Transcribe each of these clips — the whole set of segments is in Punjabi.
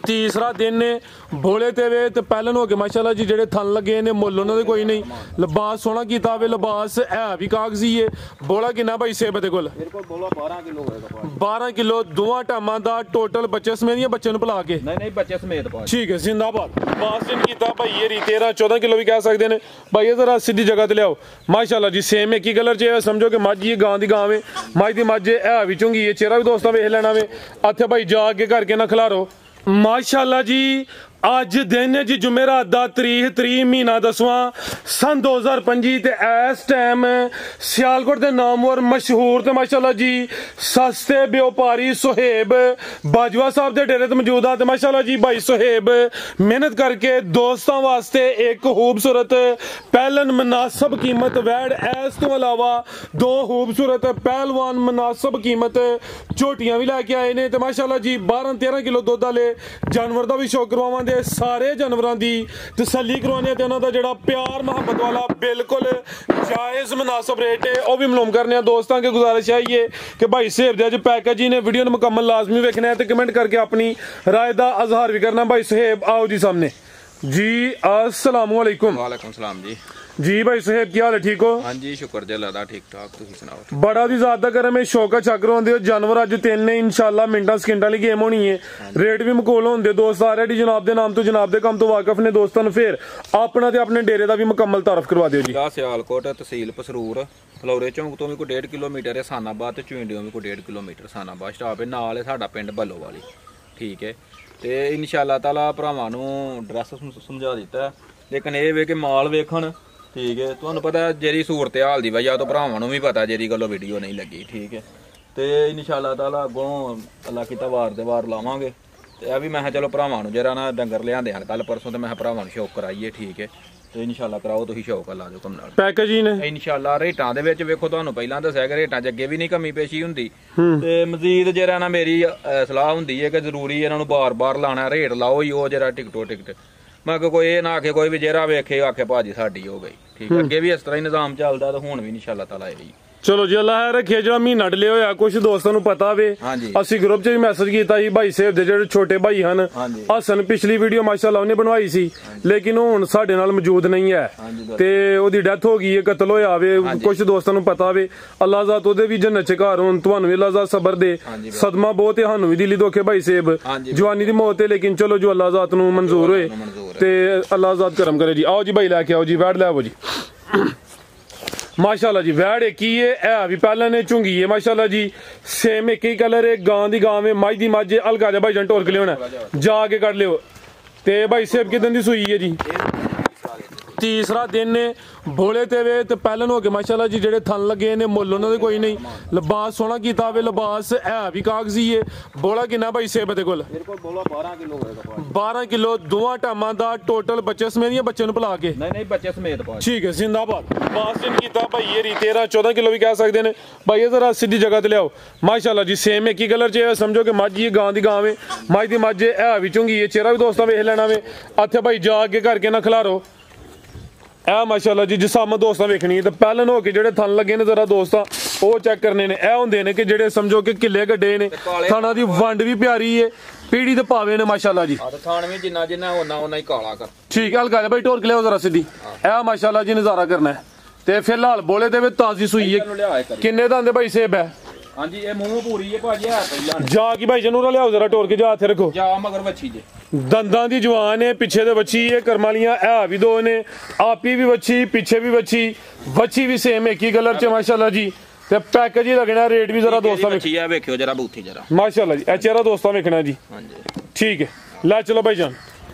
तीसरा दिन ने भोले ते वे ते पहलन हो गए माशाल्लाह जी जेडे थन लगे ने मुल उन्होंने कोई नहीं लिबास सोहना कीता वे लिबास है भी कागजी है बोला किन्ना भाई सेब दे कोल 12 किलो दोवां टाइमां दा टोटल बच्चे समेत या बच्चे नु भुला के नहीं बच्चे समेत ठीक है जिंदाबाद बास दिन कीता भाई ये 13-14 किलो भी कह सकते हैं भाई जरा सीधी जगह ते लियाओ माशाल्लाह जी सेम एक ही कलर च समझो कि मझ ही गां दी गां वे मझ दी मझ है भी चुंगी है चेहरा भी दोस्तां वेख लेना वे इत्थे भाई जा के करके ना खिलारो माशाल्लाह जी अज दिन है जी जुमेरात दा तरीक महीना 10वां सन 2025 ते इस टाइम सियालकोट दे नामवर मशहूर ते माशाल्लाह जी सस्ते व्यापारी सुहेब बाजवा साहब दे डेरे ते मौजूद आ ते माशाल्लाह जी भाई सुहेब मेहनत करके दोस्तां वास्ते एक खूबसूरत पहलन मुनासिब कीमत वैड इस तो अलावा दो खूबसूरत पहलवान मुनासिब कीमत झोटियां भी लैके आए ने ते माशाल्लाह जी 12-13 किलो दुध वाले जानवर दा भी शौक करवावां सारे जानवरों की तसल्ली करवाने ते उन्हां दा जिहड़ा प्यार मुहब्बत वाला बिल्कुल जायज़ मुनासिब रेट है वह भी मालूम करने दोस्तों की गुजारिश है ये कि भाई सेब दे अज पैकेज ने वीडियो ने मुकम्मल लाजमी वेखना है तो कमेंट करके अपनी राय का इजहार भी करना भाई सुहेब आओ जी सामने जी अस्सलाम वालेकुम सलाम जी भाई सुहेब क्या हाल है ठीक हो हाँ जी शुक्र जी अल्लाह दा ठीक ठाक तुसीं सुनाओ बड़ा दी ज़ात दा करम है शौका चक रवांदे हो जानवर अज 3 ने इंशाल्लाह मिनटां सकिंटां दी गेम होनी है रेट भी मकोल होंदे दोस्त ऑलरेडी जनाब दे नाम तो जनाब दे काम तो वाकफ ने दोस्तों ने फिर अपना ते अपने डेरे दा भी मुकम्मल तारफ करवा दियो जी सियालकोट तहसील पसरूर फलौरे चौंक तो भी कोई 1.5 किलोमीटर है सानाबाद ते चुंडियों भी कोई 1.5 किलोमीटर सानाबाद स्टाप है नाल है साडा पिंड बल्लोवाली ठीक है ते इंशाल्लाह ताला भरावां नूं एड्रैस समझा दित्ता लेकिन ये वे कि माल वेखण ठीक है तुहानूं पता जेरी सूरत हाल दी वजह तो भरावां नूं भी पता जेरी गल्लों वीडियो नहीं लगी ठीक है तो इंशाल्लाह ताला अगों अल्लाह कीता वार दे वार लावांगे ते भी मैं चलो भरावां नूं जरा ना डंगर लिआंदे हन कल परसों ते मैं भरावां नूं शौक कराइए ठीक है तो इंशाल्लाह कराओ तुसीं शौक ला जो कम नाल पैकेज ही ने इंशाल्लाह रेटां दे विच वेखो तुहानूं पहिलां दस्सिआ कि रेटां च अगे भी नहीं कमी पेशी हुंदी ते मजीद जरा ना मेरी सलाह हुंदी है कि जरूरी इन्हां नूं बार-बार लाना रेट लाओ ही ओह जरा टिकटो टिकट मैं कोई ये ना आखे कोई भी जेरा वेखे आखे भाजी साडी हो गई ठीक है अगे भी इस तरह ही निजाम चलदा तो हुण भी इंशाल्लाह ताला यही चलो जी अल्लाह रखे जो महीना डले होया कुछ दोस्तों नूं पता वे असी ग्रुप च भी मैसेज कीता सी भाई सेब दे जेहड़े छोटे भाई हन हसन पिछली वीडियो माशाल्लाह उन्हें बनवाई सी लेकिन हुण साडे नाल मौजूद नहीं है ते ओदी डेथ हो गई है कत्ल होया वे कुछ दोस्तों नूं पता वे अल्लाह ज़ात ओदे भी जन्नत च घर होण तुहानूं भी अल्लाह ज़ात सबर दे सदमा बहुत है सानूं भी दिली धोखे भाई सेब जवानी दी मौत है लेकिन चलो जो अल्लाह ज़ात नूं मंजूर होए ते अल्लाह ज़ात करम करे जी आओ जी भाई लैके आओ जी वैड लै आओ जी माशाल्लाह जी वैड एक ही है भी पहले ने चुंगी है माशाल्लाह जी सेम एक ही कलर है गां दी गां में मझ दी मझ हल्का जा भाई जन टोर के लिया जाके कट लियो ते भाई सेब कितने दी सूई है जी तीसरा दिन ने भोले ते वे ते पहलन हो गए माशाल्लाह जी जेडे थन लगे ने मुल उन्होंने कोई नहीं लिबास सोहना कीता वे लिबास है भी कागजी है बोला किन्ना भाई सेब दे कोल 12 किलो दोवां टाइमां दा टोटल बच्चे समेत या बच्चे नु भुला के नहीं बच्चे समेत ठीक है जिंदाबाद बास दिन कीता भाई ये 13-14 किलो भी कह सकते हैं भाई जरा सीधी जगह ते लियाओ माशाल्लाह जी सेम एक ही कलर च समझो कि मझ ही गां दी गां वे मझ दी मझ है भी चुंगी है चेहरा भी दोस्तां वेख लेना वे इत्थे भाई जा के करके ना खिलारो ए माशाल्लाह जी जिसाम दोस्तां वेखनी है तो पहलन हो के जेडे थन लगे ने जरा दोस्तां वो चेक करने ने ए हुंदे ने कि जेडे समझो कि किले गड्डे ने थाना दी वंड भी प्यारी है पीढ़ी ते पावे ने माशाल्लाह जी थान भी जिन्ना जिन्ना ओना ही काला कर ठीक है हल्का भाई टोर के लियाओ जरा सीधी ए माशाल्लाह जी नजारा करना है ते फिलहाल बोले ते ताजी सूई है किन्ने दा आंदे भाई सेब है हां जी ये मुंह पूरी है भाजी है पहला जा की भाई जनूरा लियाओ जरा टोर के जा हाथ रखो जा मगर बच्ची जे दंदां दी जवान है पीछे दे बच्ची है करमालियां है भी दो ने आपी भी बच्ची पीछे भी बच्ची भी सेम एक ही कलर च माशाल्लाह जी ते पैकेज ही लगना रेट भी जरा दोस्तां वेखियो जरा बूथी जरा माशाल्लाह जी ए चेहरा दोस्तां वेखना जी हां जी ठीक है लै चलो भाई जान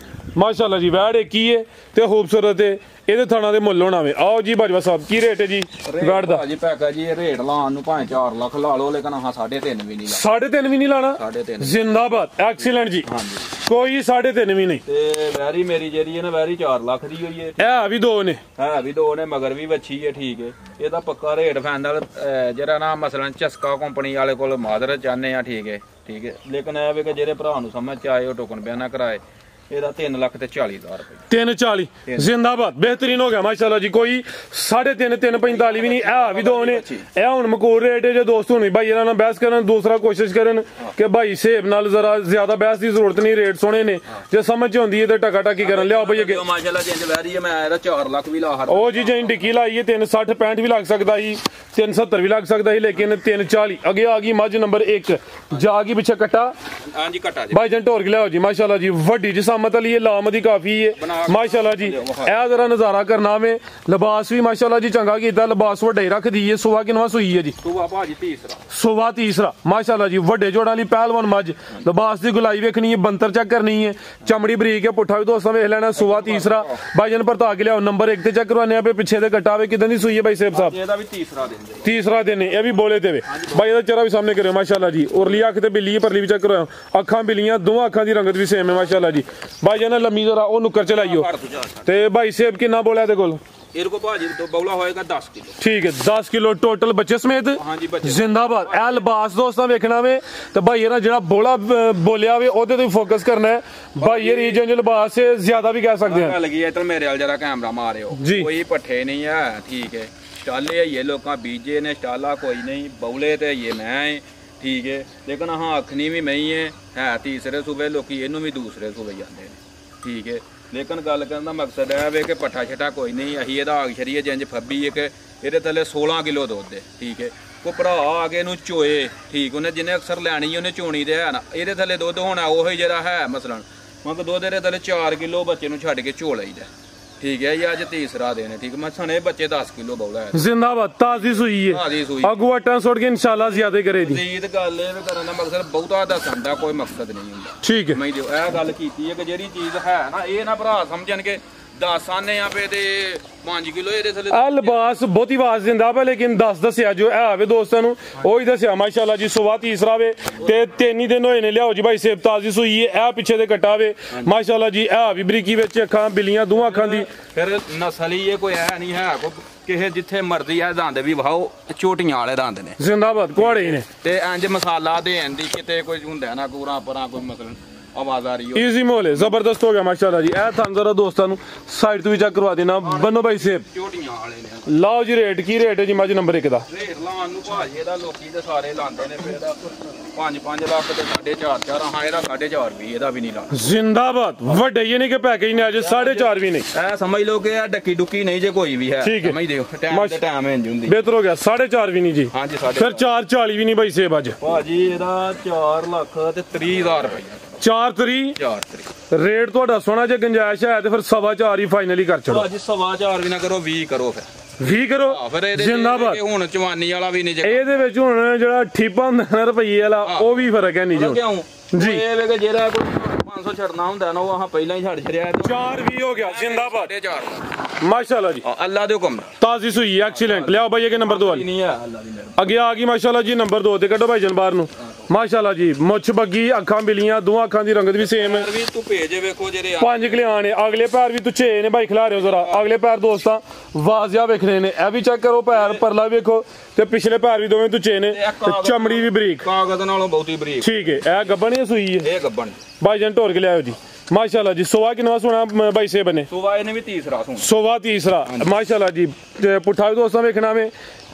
माशाल्लाह जी वैड एक ही है ते खूबसूरत है ਇਹਦੇ ਥਾਣਾ ਦੇ ਮੁੱਲ ਹੋਣਾ ਵੇ ਆਓ ਜੀ ਬਾਜਵਾ ਸਾਹਿਬ ਕੀ ਰੇਟ ਹੈ ਜੀ ਵੈਡ ਦਾ ਜੀ ਪੈਕਾ ਜੀ ਇਹ ਰੇਟ ਲਾਉਣ ਨੂੰ ਭਾਵੇਂ 4 ਲੱਖ ਲਾ ਲਓ ਲੇਕਿਨ ਹਾਂ 3.5 ਵੀ ਨਹੀਂ ਲਾਣਾ 3.5 ਵੀ ਨਹੀਂ ਲਾਣਾ 3.5 ਜ਼ਿੰਦਾਬਾਦ ਐਕਸੀਲੈਂਟ ਜੀ ਹਾਂਜੀ ਕੋਈ 3.5 ਵੀ ਨਹੀਂ ਤੇ ਵੈਰੀ ਮੇਰੀ ਜਿਹੜੀ ਹੈ ਨਾ ਵੈਰੀ 4 ਲੱਖ ਦੀ ਹੋਈ ਹੈ ਇਹ ਵੀ ਦੋ ਨੇ ਮਗਰ ਵੀ ਵੱਛੀ ਹੈ ਠੀਕ ਹੈ ਇਹਦਾ ਪੱਕਾ ਰੇਟ ਫਾਈਨਲ ਜਿਹੜਾ ਨਾ ਮਸਲਨ ਚਸਕਾ ਕੰਪਨੀ ਵਾਲੇ ਕੋਲ ਮਾਦਰ ਚਾਹਨੇ ਆ ਠੀਕ ਹੈ ਲੇਕਿਨ ਇਹ ਵੇ ਕਿ ਜਿਹੜੇ ਭਰਾ ਨੂੰ ਸਮਝ ਚ ਆਏ ਉਹ ਟੋਕਨ ਬਿਆਨਾ ਕਰਾਏ ਇਹਦਾ 3,40,000 ਰੁਪਏ 340 ਜ਼ਿੰਦਾਬਾਦ बेहतरीन हो गया माशाल्लाह जी कोई 3.5 345 भी नहीं है भी दो ने ए हुन मकूर रेट है जो दोस्त हुन भाई ਇਹਨਾਂ ਨਾਲ ਬਹਿਸ ਕਰਨ ਦੂਸਰਾ ਕੋਸ਼ਿਸ਼ ਕਰਨ ਕਿ ਭਾਈ ਸੇਬ ਨਾਲ ਜ਼ਰਾ ਜ਼ਿਆਦਾ ਬਹਿਸ ਦੀ ਜ਼ਰੂਰਤ ਨਹੀਂ ਰੇਟ ਸੋਹਣੇ ਨੇ ਜੇ ਸਮਝ ਚ ਹੁੰਦੀ ਹੈ ਤੇ ਟਕਾ ਟਕੀ ਕਰਨ ਲਿਆਓ ਭਾਈ ਅੱਗੇ ਮਾਸ਼ਾਅੱਲਾ ਜਿੰਜ ਵਹਿ ਰਹੀ ਹੈ ਮੈਂ ਇਹਦਾ 4 ਲੱਖ ਵੀ ਲਾ ਹਰ ਉਹ ਜੀ ਜੇ ਡਿੱਕੀ ਲਾਈਏ 360 65 ਵੀ ਲੱਗ ਸਕਦਾ ਸੀ 370 ਵੀ ਲੱਗ ਸਕਦਾ ਸੀ ਲੇਕਿਨ 340 ਅੱਗੇ ਆ ਗਈ ਮੱਝ ਨੰਬਰ 1 ਜਾ ਗਈ ਪਿੱਛੇ ਕੱਟਾ ਹਾਂਜੀ ਕੱਟਾ ਜੀ ਭਾਈ ਜਨ ਢੋਰ ਕੇ ਲਿਆਓ ਜੀ ਮਾਸ਼ਾਅੱਲਾ ਜੀ ਵੱਡੀ ਜਿਸਾਮਤ ਵਾਲੀ ਇਹ ਲਾਮਦੀ ਕਾਫੀ ਹੈ ਮਾਸ਼ਾਅੱਲਾ ਜੀ ਇਹ ਜ਼ਰਾ ਨਜ਼ਾਰਾ ਕਰਨਾ ਵੇ ਲਿਬਾਸ ਵੀ ਮਾਸ਼ਾਅੱਲਾ ਜੀ ਚੰਗਾ ਕੀਤਾ ਲਿਬਾਸ ਵੱਡਾ ਹੀ ਰੱਖ ਦਈਏ ਸੁਆ ਕਿਨਵਾ ਸੂਈ ਹੈ ਜੀ ਸੁਆ ਭਾਜੀ ਤੀਸਰਾ ਸੁਆ ਤੀਸਰਾ ਮਾਸ਼ਾਅੱਲਾ ਜੀ ਵੱਡੇ ਜੋੜਾਂ ਲਈ ਪਹਿਲਵਾਨ ਮੱਝ ਲਿਬਾਸ ਦੀ ਗੁਲਾਈ ਵੇਖਣੀ ਹੈ ਬੰਤਰ ਚੈੱਕ ਕਰਨੀ ਹੈ ਚਮੜੀ ਬਰੀਕ ਹੈ ਪੁੱਠਾ ਵੀ ਦੋਸਤਾਂ ਵੇਖ ਲੈਣਾ ਸੁਆ ਤੀਸਰਾ ਭਾਈ ਜਨ ਭਰਤਾ ਕੇ ਲਿਆਓ ਨੰਬਰ 1 ਤੇ ਚੈੱਕ ਕਰਵਾਨੇ ਆ ਪਿੱਛੇ ਦੇ ਕਟਾਵੇ ਕਿਦਾਂ ਦੀ ਸੂਈ ਹੈ ਭਾਈ ਸੇਬ ਸਾਹਿਬ ਇਹਦਾ ਵੀ ਤੀਸਰਾ ਦਿਨ ਜੀ ਤੀਸਰਾ ਦਿਨ ਇਹ ਵੀ ਬੋਲੇ ਤੇ ਵੇ ਭਾਈ ਇਹਦਾ ਚਿਹਰਾ ਵੀ ਸਾਹਮਣੇ ਕਰਿਓ ਮਾਸ਼ਾਅੱਲਾ ਜੀ ਉਰਲੀ ਅੱਖ ਤੇ ਬਿੱਲੀ ਪਰਲੀ ਵੀ ਚੈੱਕ ਕਰਵਾਓ ਅੱਖਾਂ ਬਿੱਲੀਆਂ ਦੋਵਾਂ ਅੱਖਾਂ ਦੀ ਰੰਗਤ ਵੀ ਸੇਮ ਹੈ ਮਾਸ਼ਾਅੱਲਾ ਜੀ ਭਾਈ ਜਨ ਲੰਮੀ ਜ਼ਰਾ ਉਹ ਨੁੱਕਰ ਚਲਾਈਓ ਤੇ ਭਾਈ ਸੇਬ ਕਿੰਨਾ ਬੋਲਿਆ ਤੇ ਕੋਲ ਇਹਦੇ ਕੋ ਭਾਜੀ ਬੌਲਾ ਹੋਏਗਾ 10 ਕਿਲੋ ਠੀਕ ਹੈ 10 ਕਿਲੋ ਟੋਟਲ ਬੱਚੇ ਸਮੇਤ ਹਾਂਜੀ ਬੱਚੇ ਜ਼ਿੰਦਾਬਾਦ ਇਹ ਲਿਬਾਸ ਦੋਸਤਾਂ ਵੇਖਣਾ ਵੇ ਤੇ ਭਾਈ ਇਹਦਾ ਜਿਹੜਾ ਬੋਲਾ ਬੋਲਿਆ ਵੇ ਉਹਦੇ ਤੇ ਫੋਕਸ ਕਰਨਾ ਹੈ ਭਾਈ ਇਹ ਰੀਜਨ ਚ ਲਿਬਾਸ ਸੇ ਜ਼ਿਆਦਾ ਵੀ ਕਹਿ ਸਕਦੇ ਹਾਂ ਲੱਗੀ ਇਧਰ ਮੇਰੇ ਵਾਲ ਜਰਾ ਕੈਮਰਾ ਮਾਰਿਓ ਕੋਈ ਪੱਠੇ ਨਹੀਂ ਹੈ ਠੀਕ ਹੈ ਸਟਾਲੇ ਇਹ ਲੋਕਾਂ ਬੀਜੇ ਨੇ ਸਟਾਲਾ ਕੋਈ ਨਹੀਂ ਬੌਲੇ ਤੇ ਇਹ ਮੈਂ ਠੀਕ ਹੈ ਲੇਕਿਨ ਹਾਂ ਅੱਖਣੀ ਵੀ ਮੈਂ ਹੈ ਤੀਸਰੇ ਸੂਬੇ ਲੋਕੀ ਇਹਨੂੰ ਵੀ ਦੂਸਰੇ ਸੂਬੇ ਜਾਂਦੇ ਨੇ ਠੀਕ ਹੈ ਲੇਕਿਨ ਗੱਲ ਕਰਨ ਦਾ ਮਕਸਦ ਇਹ ਵੇ ਕਿ ਪੱਠਾ ਛਟਾ ਕੋਈ ਨਹੀਂ ਅਸੀਂ ਇਹਦਾ ਆਗ ਛਰੀਏ ਜਿੰਜ ਫੱਬੀ ਇੱਕ ਇਹਦੇ ਥੱਲੇ 16 ਕਿਲੋ ਦੁੱਧ ਹੈ ਠੀਕ ਹੈ ਕੋ ਭਰਾ ਆ ਕੇ ਇਹਨੂੰ ਚੋਏ ਠੀਕ ਉਹਨੇ ਜਿਹਨੇ ਅਕਸਰ ਲੈਣੀ ਉਹਨੇ ਚੋਣੀ ਤੇ ਹੈ ਨਾ ਇਹਦੇ ਥੱਲੇ ਦੁੱਧ ਹੋਣਾ ਉਹੀ ਜਿਹੜਾ ਹੈ ਮਸਲਨ ਮਤਲਬ ਦੁੱਧ ਇਹਦੇ ਥੱਲੇ 4 ਕਿਲੋ ਬੱਚੇ ਨੂੰ ਛੱਡ ਕੇ ਚੋ ਲਈਦਾ ਠੀਕ ਹੈ ਜੀ ਅੱਜ ਤੀਸਰਾ ਦਿਨ ਹੈ ਠੀਕ ਮੈਂ ਸਣੇ ਬੱਚੇ 10 ਕਿਲੋ ਬੌਲਾ ਹੈ ਜ਼ਿੰਦਾਬਾਦ ਤਾਜ਼ੀ ਸੂਈ ਹੈ ਤਾਜ਼ੀ ਸੂਈ ਅਗੂ ਆਟਾ ਸੁੱਟ ਕੇ ਇਨਸ਼ਾਅੱਲਾ ਜ਼ਿਆਦਾ ਕਰੇ ਦੀ ਜੀਤ ਗੱਲ ਇਹ ਕਰਨ ਦਾ ਮਕਸਦ ਬਹੁਤਾ ਦੱਸਣ ਦਾ ਕੋਈ ਮਕਸਦ ਨਹੀਂ ਹੁੰਦਾ ਠੀਕ ਹੈ ਮੈਂ ਦਿਓ ਇਹ ਗੱਲ ਕੀਤੀ ਹੈ ਕਿ ਜਿਹੜੀ ਚੀਜ਼ ਹੈ ਨਾ ਇਹ ਨਾ ਭਰਾ ਸਮਝਣ ਕੇ 10 ਆਨੇ ਆ ਪੇ ਤੇ 5 ਕਿਲੋ ਇਹਦੇ ਥੱਲੇ ਇਹ ਲਿਬਾਸ ਬਹੁਤੀ ਆਵਾਜ਼ ਦਿੰਦਾ ਪਿਆ ਲੇਕਿਨ 10 ਦੱਸਿਆ ਜੋ ਹੈ ਵੇ ਦੋਸਤਾਂ ਨੂੰ ਉਹੀ ਦੱਸਿਆ ਮਾਸ਼ਾਅੱਲਾ ਜੀ ਸੁਬਾ ਤੀਸਰਾ ਵੇ ਤੇ 3 ਹੀ ਦਿਨ ਹੋਏ ਨੇ ਲਿਆਓ ਜੀ ਭਾਈ ਸੇਬ ਤਾਜ਼ੀ ਸੂਈ ਹੈ ਇਹ ਪਿੱਛੇ ਦੇ ਕਟਾ ਵੇ ਮਾਸ਼ਾਅੱਲਾ ਜੀ ਇਹ ਵੀ ਬਰੀਕੀ ਵਿੱਚ ਅੱਖਾਂ ਬਿੱਲੀਆਂ ਦੋਵਾਂ ਅੱਖਾਂ ਦੀ ਫਿਰ ਨਸਲ ਹੀ ਇਹ ਕੋਈ ਹੈ ਨਹੀਂ ਹੈ ਕੋ ਕਿਸੇ ਜਿੱਥੇ ਮਰਜ਼ੀ ਆ ਦੰਦ ਵੀ ਵਾਓ ਛੋਟੀਆਂ ਵਾਲੇ ਦੰਦ ਨੇ ਜ਼ਿੰਦਾਬਾਦ ਕੁਆੜੇ ਨੇ ਤੇ ਇੰਜ ਮਸਾਲਾ ਦੇਣ ਦੀ ਕਿਤੇ ਕੋਈ ਹੁੰਦਾ ਨਾ ਕੋਰਾ ਪਰਾਂ ਕੋਈ ਮਤਲਬ ਆਵਾਜ਼ ਆ ਰਹੀ ਹੋ ਈਜ਼ੀ ਮੋਲ ਹੈ ਜ਼ਬਰਦਸਤ ਹੋ ਗਿਆ ਮਾਸ਼ਾਅੱਲਾ ਜੀ ਇਹ ਤੁਹਾਨੂੰ ਜ਼ਰਾ ਦੋਸਤਾਂ ਨੂੰ ਸਾਈਡ ਤੋਂ ਵੀ ਚੈੱਕ ਕਰਵਾ ਦੇਣਾ ਬੰਨੋ ਭਾਈ ਸੇਬ ਛੋਟੀਆਂ ਵਾਲੇ ਨੇ ਲਾਓ ਜੀ ਰੇਟ ਕੀ ਰੇਟ ਹੈ ਜੀ ਮੱਝ ਨੰਬਰ 1 ਦਾ ਰੇਟ ਲਾਉਣ ਨੂੰ ਭਾਜੀ ਇਹਦਾ ਲੋਕੀ ਤੇ ਸਾਰੇ ਲਾਉਂਦੇ ਨੇ ਫਿਰ ਇਹਦਾ 5 ਲੱਖ ਤੇ 4.5 ਹਾਂ ਇਹਦਾ 4.5 ਵੀ ਇਹਦਾ ਵੀ ਨਹੀਂ ਲਾਣਾ ਜ਼ਿੰਦਾਬਾਦ ਵੱਡੇ ਇਹ ਨਹੀਂ ਕਿ ਪੈਕੇਜ ਨੇ ਅੱਜ 4.5 ਵੀ ਨਹੀਂ ਇਹ ਸਮਝ ਲਓ ਕਿ ਇਹ ਡੱਕੀ ਡੁੱਕੀ ਨਹੀਂ ਜੇ ਕੋਈ ਵੀ ਹੈ ਸਮਝ ਦਿਓ ਟਾਈਮ ਤੇ ਟਾਈਮ ਇੰਜ ਹੁੰਦੀ ਬਿਹਤਰ ਹੋ ਗਿਆ 4.5 ਵੀ ਨਹੀਂ ਜੀ ਹਾਂਜੀ ਫਿਰ 4.40 ਵੀ ਨਹੀਂ ਭਾਈ ਸੇਬ ਅੱਜ ਭਾਜੀ ਇਹਦਾ 4 ਲੱਖ ਤੇ 30,000 ਰੁਪਏ 4 ਤਰੀਕ ਰੇਟ ਤੁਹਾਡਾ ਸੋਹਣਾ ਜੇ ਗੁੰਜਾਇਸ਼ ਹੈ ਤੇ ਫਿਰ 4.25 ਹੀ ਫਾਈਨਲੀ ਕਰ ਚੜੋ ਭਾਜੀ 4.25 ਵੀ ਨਾ ਕਰੋ 20 ਕਰੋ ਫਿਰ 20 ਕਰੋ ਜ਼ਿੰਦਾਬਾਦ ਹੁਣ ਚਵਾਨੀ ਵਾਲਾ ਵੀ ਨਹੀਂ ਇਹਦੇ ਵਿੱਚ ਹੁਣ ਜਿਹੜਾ ਠੀਪਾ ਹੁੰਦਾ ਨਾ ਰੁਪਈਏ ਵਾਲਾ ਉਹ ਵੀ ਫਰਕ ਹੈ ਨਹੀਂ ਜੀ ਕਿਉਂ ਜੀ ਇਹ ਵੇ ਕਿ ਜਿਹੜਾ ਕੋਈ 500 ਛੱਡਣਾ ਹੁੰਦਾ ਨਾ ਉਹ ਆਹ ਪਹਿਲਾਂ ਹੀ ਛੱਡ ਛੜਿਆ 4 ਹੋ ਗਿਆ ਜ਼ਿੰਦਾਬਾਦ 4.5 ਮਾਸ਼ਾਅੱਲਾ ਜੀ ਅੱਲਾ ਦੇ ਹੁਕਮ ਤਾਜ਼ੀ ਸੂਈ ਐਕਸੀਲੈਂਟ ਲਿਆਓ ਭਾਈ ਇਹ ਨੰਬਰ 2 ਵਾਲੀ ਨਹੀਂ ਹੈ ਅੱਲਾ ਦੀ ਮਿਹਰ ਅੱਗੇ ਆ ਗਈ ਮਾਸ਼ਾਅੱਲਾ ਜੀ ਨੰਬਰ 2 ਤੇ ਕੱਢੋ ਭਾਈ ਜਨ ਬਾਹਰ ਨੂੰ ਮਾਸ਼ਾਅੱਲਾ ਜੀ ਮੁੱਛ ਬੱਗੀ ਅੱਖਾਂ ਬਿਲੀਆਂ ਦੋਵਾਂ ਅੱਖਾਂ ਦੀ ਰੰਗਤ ਵੀ ਸੇਮ ਹੈ ਵੀ ਤੂੰ ਭੇਜ ਵੇਖੋ ਜਿਹੜੇ 5 ਕਲਿਆਣ ਨੇ ਅਗਲੇ ਪੈਰ ਵੀ ਤੁੱਛੇ ਨੇ ਭਾਈ ਖਿਲਾ ਰਹੇ ਹੋ ਜ਼ਰਾ ਅਗਲੇ ਪੈਰ ਦੋਸਤਾਂ ਵਾਜ਼ਿਆ ਵੇਖਣੇ ਨੇ ਇਹ ਵੀ ਚੈੱਕ ਕਰੋ ਪੈਰ ਪਰਲਾ ਵੇਖੋ ਤੇ ਪਿਛਲੇ ਪੈਰ ਵੀ ਦੋਵੇਂ ਤੁੱਛੇ ਨੇ ਤੇ ਚਮੜੀ ਵੀ ਬਰੀਕ ਕਾਗਜ਼ ਨਾਲੋਂ ਬਹੁਤੀ ਬਰੀਕ ਠੀਕ ਹੈ ਇਹ ਗੱਬਣ ਹੀ ਸੂਈ ਹੈ ਇਹ ਗੱਬਣ ਭਾਈ ਜਨ ਢੋਰ ਕੇ ਲਿਆਓ ਜੀ ਮਾਸ਼ਾਅੱਲਾ ਜੀ ਸੋਵਾ ਕਿੰਨਾ ਸੋਹਣਾ ਭਾਈ ਸੇਬ ਨੇ ਸੋਵਾ ਇਹਨੇ ਵੀ ਤੀਸਰਾ ਸੋਵਾ ਤੀਸਰਾ ਮਾਸ਼ਾਅੱਲਾ ਜੀ ਤੇ ਪੁੱਠਾ ਵੀ ਦੋਸਤਾਂ ਵੇਖਣਾ ਵੇ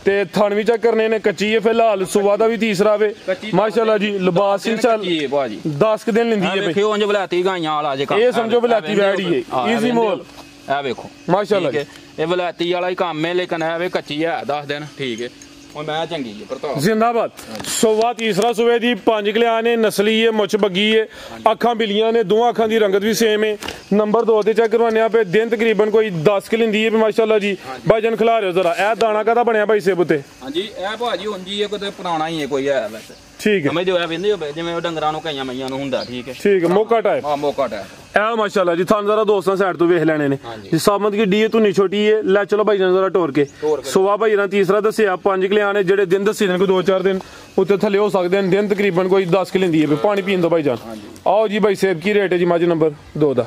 ਤੇ ਥਣ ਵੀ ਚੈੱਕ ਕਰਨੇ ਨੇ ਕੱਚੀ ਹੈ ਫਿਲਹਾਲ ਸੁਬਾ ਦਾ ਵੀ ਤੀਸਰਾ ਵੇ ਮਾਸ਼ਾਅੱਲਾ ਜੀ ਲਿਬਾਸ ਇਨਸ਼ਾਅੱਲਾ ਕੀ ਹੈ ਭਾਜੀ 10 ਦਿਨ ਲੈਂਦੀ ਹੈ ਵੇਖਿਓ ਉਂਝ ਬਲਾਤੀ ਗਾਈਆਂ ਵਾਲਾ ਜੇ ਕੰਮ ਇਹ ਸਮਝੋ ਬਲਾਤੀ ਵੈੜੀ ਹੈ ਈਜ਼ੀ ਮੋਲ ਇਹ ਵੇਖੋ ਮਾਸ਼ਾਅੱਲਾ ਜੀ ਇਹ ਬਲਾਤੀ ਵਾਲਾ ਹੀ ਕੰਮ ਹੈ ਲੇਕਿਨ ਇਹ ਵੇ ਕੱਚੀ ਹੈ 10 ਦਿਨ ਠੀਕ ਹੈ ਉਹ ਮੈਂ ਚੰਗੀ ਹੈ ਪ੍ਰਤਾਪ ਜ਼ਿੰਦਾਬਾਦ ਸੋਵਾ ਤੀਸਰਾ ਸੂਬੇ ਦੀ 5 ਕਲਿਆਂ ਨੇ ਨਸਲੀ ਹੈ ਮੁੱਛ ਬੱਗੀ ਹੈ ਅੱਖਾਂ ਬਿਲੀਆਂ ਨੇ ਦੋਵਾਂ ਅੱਖਾਂ ਦੀ ਰੰਗਤ ਵੀ ਸੇਮ ਹੈ ਨੰਬਰ 2 ਤੇ ਚੈੱਕ ਕਰਵਾਨੇ ਆ ਪਏ ਦਿਨ ਤਕਰੀਬਨ ਕੋਈ 10 ਕਿ ਲੈਂਦੀ ਹੈ ਮਾਸ਼ਾਅੱਲਾ ਜੀ ਭਾਈਜਨ ਖਿਲਾ ਰਹੇ ਹੋ ਜ਼ਰਾ ਇਹ ਦਾਣਾ ਕਾਹਦਾ ਬਣਿਆ ਭਾਈ ਸੇਬ ਉਤੇ ਹਾਂਜੀ ਇਹ ਭਾਜੀ ਉਂਜੀ ਹੈ ਕੋਈ ਪੁਰਾਣਾ ਹੀ ਹੈ ਕੋਈ ਹੈ ਵੈਸੇ ਠੀਕ ਹੈ ਸਮਝ ਦਿਓ ਇਹ ਵੇਂਦੇ ਹੋ ਜਿਵੇਂ ਉਹ ਡੰਗਰਾਂ ਨੂੰ ਕਈਆਂ ਮਈਆਂ ਨੂੰ ਹੁੰਦਾ ਠੀਕ ਹੈ ਠੀਕ ਹੈ ਮੌਕਾ ਟਾਈਪ ਹਾਂ ਮੌਕਾ ਟਾਈਪ ਇਹ ਮਾਸ਼ਾਅੱਲਾ ਜੀ ਤੁਹਾਨੂੰ ਜ਼ਰਾ ਦੋਸਤਾਂ ਸਾਈਡ ਤੋਂ ਵੇਖ ਲੈਣੇ ਨੇ ਜੀ ਸਾਮਤ ਕੀ ਡੀ ਹੈ ਤੁਨੀ ਛੋਟੀ ਹੈ ਲੈ ਚਲੋ ਭਾਈ ਜਨ ਜ਼ਰਾ ਟੋਰ ਕੇ ਸੋਵਾ ਭਾਈ ਰਾਂ ਤੀਸਰਾ ਦੱਸਿਆ 5 ਕਿਲਿਆਂ ਨੇ ਜਿਹੜੇ ਦਿਨ ਦੱਸੇ ਨੇ ਕੋਈ 2-4 ਦਿਨ ਉੱਤੇ ਥੱਲੇ ਹੋ ਸਕਦੇ ਨੇ ਦਿਨ ਤਕਰੀਬਨ ਕੋਈ 10 ਕਿ ਲੈਂਦੀ ਹੈ ਪਾਣੀ ਪੀਣ ਤੋਂ ਭਾਈ ਜਾਨ ਆਓ ਜੀ ਭਾਈ ਸੇਬ ਕੀ ਰੇਟ ਹੈ ਜੀ ਮੱਝ ਨੰਬਰ 2 ਦਾ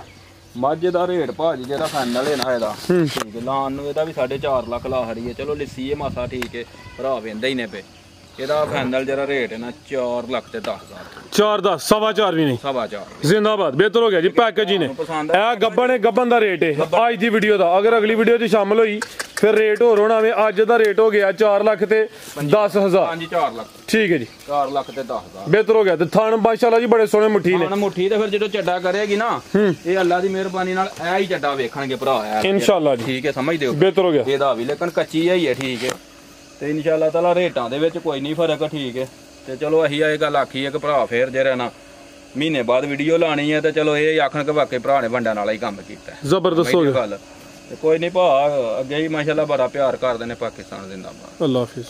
ਮੱਝ ਦਾ ਰੇਟ ਭਾਜੀ ਜਿਹੜਾ ਫਾਈਨਲ ਹੈ ਨਾ ਇਹਦਾ ਠੀਕ ਹੈ ਲਾਣ ਨੂੰ ਇਹਦਾ ਵੀ 4.5 ਲੱਖ ਲਾ ਹਰੀ ਹੈ ਚਲੋ ਲਿੱਸੀ ਹੈ ਮਾਸਾ ਠੀਕ ਹੈ ਭਰਾ ਵੇਂਦਾ ਹੀ ਨੇ ਪਏ ਇਹਦਾ ਫਾਈਨਲ ਜਿਹੜਾ ਰੇਟ ਹੈ ਨਾ 4 ਲੱਖ ਤੇ 10,000 4 10 ਸਵਾ 4 ਵੀ ਨਹੀਂ 4.5 ਜ਼ਿੰਦਾਬਾਦ ਬਿਹਤਰ ਹੋ ਗਿਆ ਜੀ ਪੈਕੇਜ ਹੀ ਨੇ ਇਹ ਗੱਬਨ ਹੈ ਗੱਬਨ ਦਾ ਰੇਟ ਹੈ ਅੱਜ ਦੀ ਵੀਡੀਓ ਦਾ ਅਗਰ ਅਗਲੀ ਵੀਡੀਓ 'ਚ ਸ਼ਾਮਲ ਹੋਈ ਫਿਰ ਰੇਟ ਹੋਰ ਹੋਣਾ ਵੇ ਅੱਜ ਦਾ ਰੇਟ ਹੋ ਗਿਆ 4 ਲੱਖ ਤੇ 10,000 ਹਾਂਜੀ 4 ਲੱਖ ਠੀਕ ਹੈ ਜੀ 4 ਲੱਖ ਤੇ 10,000 ਬਿਹਤਰ ਹੋ ਗਿਆ ਤੇ ਥਣ ਮਾਸ਼ਾਅੱਲਾ ਜੀ ਬੜੇ ਸੋਹਣੇ ਮੁੱਠੀ ਨੇ ਹੁਣ ਮੁੱਠੀ ਤੇ ਫਿਰ ਜਦੋਂ ਚੱਡਾ ਕਰੇਗੀ ਨਾ ਇਹ ਅੱਲਾ ਦੀ ਮਿਹਰਬਾਨੀ ਨਾਲ ਇਹ ਹੀ ਚੱਡਾ ਵੇਖਣਗੇ ਭਰਾ ਇਨਸ਼ਾਅੱਲਾ ਜੀ ਠੀਕ ਹੈ ਸਮਝਦੇ ਹੋ ਬਿਹਤਰ ਹੋ ਗਿਆ ਇਹਦਾ ਵੀ ਲੇਕਿਨ ਕੱਚੀ ਹੀ ਹੈ ਠੀਕ ਹੈ ਤੇ ਇਨਸ਼ਾਅੱਲਾ ਤਾਲਾ ਰੇਟਾਂ ਦੇ ਵਿੱਚ ਕੋਈ ਨਹੀਂ ਫਰਕ ਠੀਕ ਹੈ ਤੇ ਚਲੋ ਅਸੀਂ ਇਹ ਗੱਲ ਆਖੀ ਹੈ ਕਿ ਭਰਾ ਫੇਰ ਜਿਹੜਾ ਨਾ ਮਹੀਨੇ ਬਾਅਦ ਵੀਡੀਓ ਲਾਣੀ ਹੈ ਤੇ ਚਲੋ ਇਹ ਆਖਣ ਕਿ ਵਾਕਈ ਭਰਾ ਨੇ ਵੰਡਣ ਵਾਲਾ ਹੀ ਕੰਮ ਕੀਤਾ ਜ਼ਬਰਦਸਤ ਹੋ ਗਿਆ ਗੱਲ ਤੇ ਕੋਈ ਨਹੀਂ ਭਾ ਅੱਗੇ ਹੀ ਮਾਸ਼ਾਅੱਲਾ ਬੜਾ ਪਿਆਰ ਕਰਦੇ ਨੇ ਪਾਕਿਸਤਾਨ ਜ਼ਿੰਦਾਬਾਦ ਅੱਲਾ ਹਾਫਿਜ਼